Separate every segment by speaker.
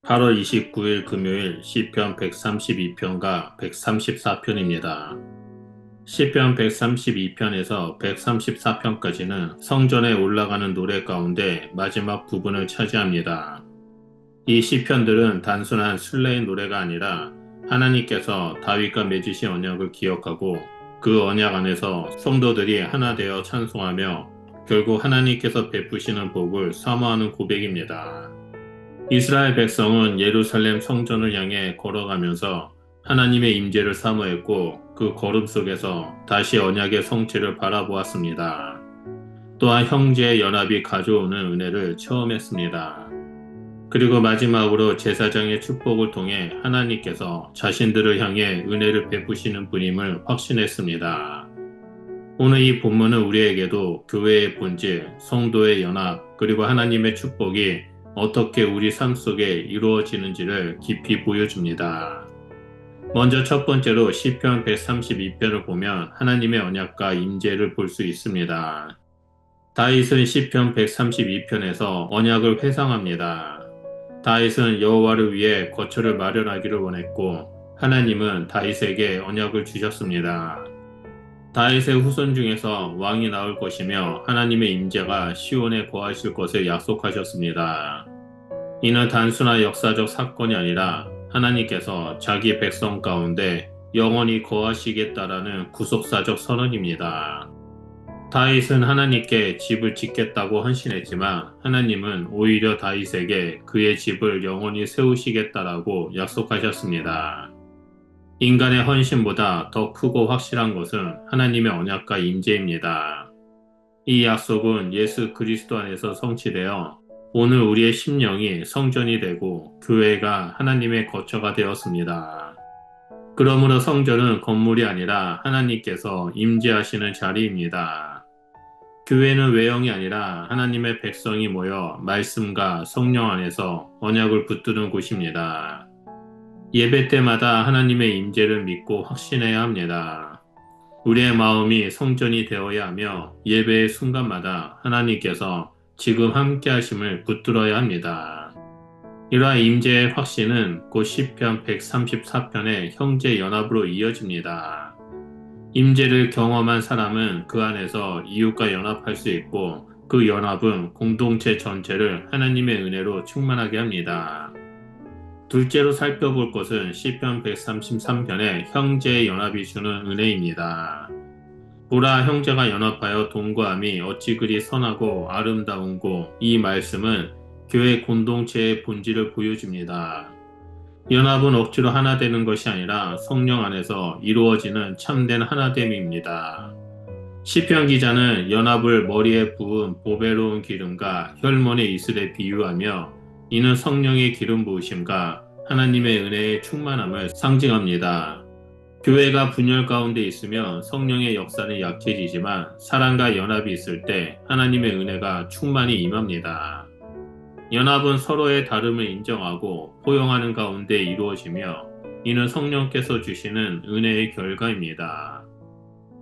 Speaker 1: 8월 29일 금요일 시편 132편과 134편입니다. 시편 132편에서 134편까지는 성전에 올라가는 노래 가운데 마지막 부분을 차지합니다. 이 시편들은 단순한 순례의 노래가 아니라 하나님께서 다윗과 맺으신 언약을 기억하고 그 언약 안에서 성도들이 하나 되어 찬송하며 결국 하나님께서 베푸시는 복을 사모하는 고백입니다. 이스라엘 백성은 예루살렘 성전을 향해 걸어가면서 하나님의 임재를 사모했고 그 걸음 속에서 다시 언약의 성취를 바라보았습니다. 또한 형제의 연합이 가져오는 은혜를 체험했습니다. 그리고 마지막으로 제사장의 축복을 통해 하나님께서 자신들을 향해 은혜를 베푸시는 분임을 확신했습니다. 오늘 이 본문은 우리에게도 교회의 본질, 성도의 연합, 그리고 하나님의 축복이 어떻게 우리 삶 속에 이루어지는지를 깊이 보여줍니다. 먼저 첫 번째로 시편 132편을 보면 하나님의 언약과 임재를 볼 수 있습니다. 다윗은 시편 132편에서 언약을 회상합니다. 다윗은 여호와를 위해 거처를 마련하기를 원했고 하나님은 다윗에게 언약을 주셨습니다. 다윗의 후손 중에서 왕이 나올 것이며 하나님의 임재가 시온에 거하실 것을 약속하셨습니다. 이는 단순한 역사적 사건이 아니라 하나님께서 자기 백성 가운데 영원히 거하시겠다라는 구속사적 선언입니다. 다윗은 하나님께 집을 짓겠다고 헌신했지만 하나님은 오히려 다윗에게 그의 집을 영원히 세우시겠다라고 약속하셨습니다. 인간의 헌신보다 더 크고 확실한 것은 하나님의 언약과 임재입니다. 이 약속은 예수 그리스도 안에서 성취되어 오늘 우리의 심령이 성전이 되고 교회가 하나님의 거처가 되었습니다. 그러므로 성전은 건물이 아니라 하나님께서 임재하시는 자리입니다. 교회는 외형이 아니라 하나님의 백성이 모여 말씀과 성령 안에서 언약을 붙드는 곳입니다. 예배 때마다 하나님의 임재를 믿고 확신해야 합니다. 우리의 마음이 성전이 되어야 하며 예배의 순간마다 하나님께서 지금 함께 하심을 붙들어야 합니다. 이러한 임재의 확신은 곧 시편 134편의 형제 연합으로 이어집니다. 임재를 경험한 사람은 그 안에서 이웃과 연합할 수 있고 그 연합은 공동체 전체를 하나님의 은혜로 충만하게 합니다. 둘째로 살펴볼 것은 시편 133편의 형제의 연합이 주는 은혜입니다. 보라 형제가 연합하여 동거함이 어찌 그리 선하고 아름다운고 이 말씀은 교회 공동체의 본질을 보여줍니다. 연합은 억지로 하나 되는 것이 아니라 성령 안에서 이루어지는 참된 하나됨입니다. 시편 기자는 연합을 머리에 부은 보배로운 기름과 혈몬의 이슬에 비유하며 이는 성령의 기름 부으심과 하나님의 은혜의 충만함을 상징합니다. 교회가 분열 가운데 있으면 성령의 역사는 약해지지만 사랑과 연합이 있을 때 하나님의 은혜가 충만히 임합니다. 연합은 서로의 다름을 인정하고 포용하는 가운데 이루어지며 이는 성령께서 주시는 은혜의 결과입니다.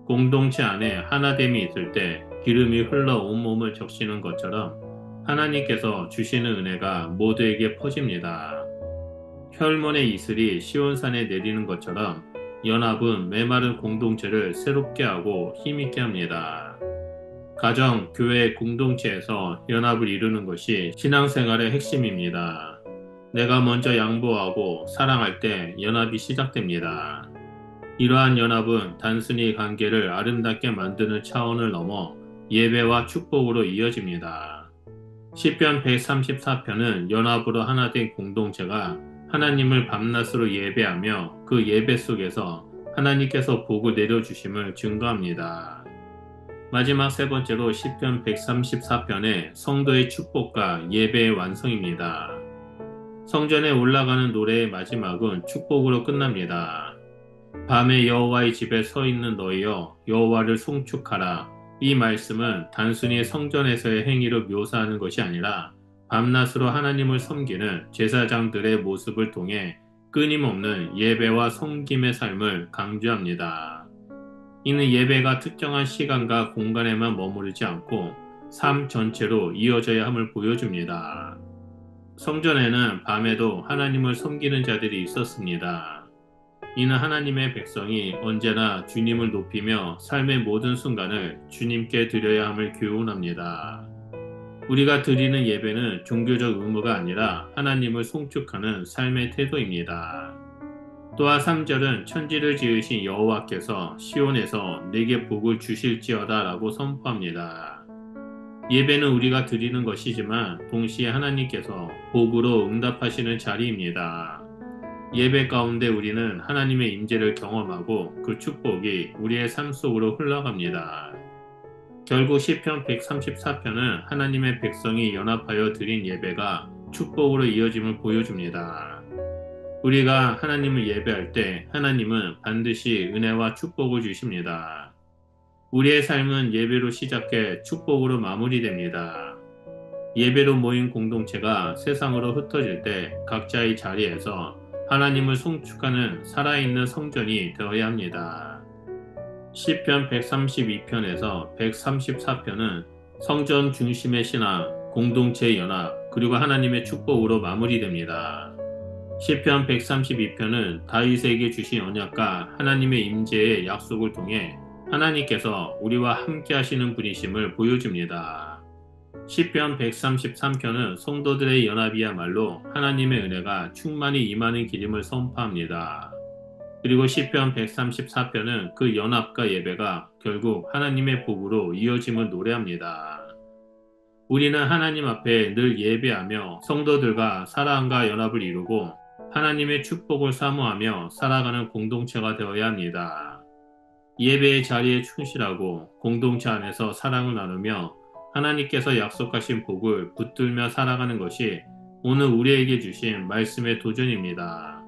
Speaker 1: 공동체 안에 하나됨이 있을 때 기름이 흘러 온몸을 적시는 것처럼 하나님께서 주시는 은혜가 모두에게 퍼집니다. 혈몬의 이슬이 시온산에 내리는 것처럼 연합은 메마른 공동체를 새롭게 하고 힘있게 합니다. 가정, 교회, 공동체에서 연합을 이루는 것이 신앙생활의 핵심입니다. 내가 먼저 양보하고 사랑할 때 연합이 시작됩니다. 이러한 연합은 단순히 관계를 아름답게 만드는 차원을 넘어 예배와 축복으로 이어집니다. 시편 134편은 연합으로 하나 된 공동체가 하나님을 밤낮으로 예배하며 그 예배 속에서 하나님께서 복을 내려주심을 증거합니다. 마지막 세 번째로 시편 134편의 성도의 축복과 예배의 완성입니다. 성전에 올라가는 노래의 마지막은 축복으로 끝납니다. 밤에 여호와의 집에 서 있는 너희여 여호와를 송축하라. 이 말씀은 단순히 성전에서의 행위를 묘사하는 것이 아니라 밤낮으로 하나님을 섬기는 제사장들의 모습을 통해 끊임없는 예배와 섬김의 삶을 강조합니다. 이는 예배가 특정한 시간과 공간에만 머무르지 않고 삶 전체로 이어져야 함을 보여줍니다. 성전에는 밤에도 하나님을 섬기는 자들이 있었습니다. 이는 하나님의 백성이 언제나 주님을 높이며 삶의 모든 순간을 주님께 드려야 함을 교훈합니다. 우리가 드리는 예배는 종교적 의무가 아니라 하나님을 송축하는 삶의 태도입니다. 또한 3절은 천지를 지으신 여호와께서 시온에서 내게 복을 주실지어다 라고 선포합니다. 예배는 우리가 드리는 것이지만 동시에 하나님께서 복으로 응답하시는 자리입니다. 예배 가운데 우리는 하나님의 임재를 경험하고 그 축복이 우리의 삶 속으로 흘러갑니다. 결국 시편 134편은 하나님의 백성이 연합하여 드린 예배가 축복으로 이어짐을 보여줍니다. 우리가 하나님을 예배할 때 하나님은 반드시 은혜와 축복을 주십니다. 우리의 삶은 예배로 시작해 축복으로 마무리됩니다. 예배로 모인 공동체가 세상으로 흩어질 때 각자의 자리에서 하나님을 송축하는 살아있는 성전이 되어야 합니다. 시편 132편에서 134편은 성전 중심의 신앙, 공동체의 연합, 그리고 하나님의 축복으로 마무리됩니다. 시편 132편은 다윗에게 주신 언약과 하나님의 임재의 약속을 통해 하나님께서 우리와 함께 하시는 분이심을 보여줍니다. 시편 133편은 성도들의 연합이야말로 하나님의 은혜가 충만히 임하는 길임을 선포합니다. 그리고 시편 134편은 그 연합과 예배가 결국 하나님의 복으로 이어짐을 노래합니다. 우리는 하나님 앞에 늘 예배하며 성도들과 사랑과 연합을 이루고 하나님의 축복을 사모하며 살아가는 공동체가 되어야 합니다. 예배의 자리에 충실하고 공동체 안에서 사랑을 나누며 하나님께서 약속하신 복을 붙들며 살아가는 것이 오늘 우리에게 주신 말씀의 도전입니다.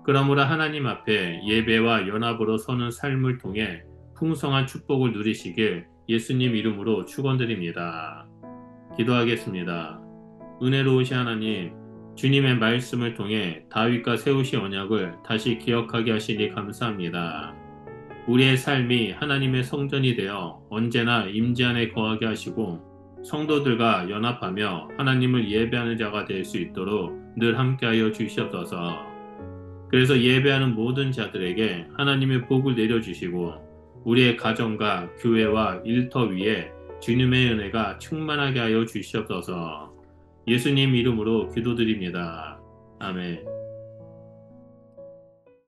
Speaker 1: 그러므로 하나님 앞에 예배와 연합으로 서는 삶을 통해 풍성한 축복을 누리시길 예수님 이름으로 축원드립니다. 기도하겠습니다. 은혜로우신 하나님, 주님의 말씀을 통해 다윗과 세우신 언약을 다시 기억하게 하시니 감사합니다. 우리의 삶이 하나님의 성전이 되어 언제나 임재 안에 거하게 하시고 성도들과 연합하며 하나님을 예배하는 자가 될 수 있도록 늘 함께하여 주시옵소서. 그래서 예배하는 모든 자들에게 하나님의 복을 내려주시고 우리의 가정과 교회와 일터 위에 주님의 은혜가 충만하게 하여 주시옵소서. 예수님 이름으로 기도드립니다. 아멘.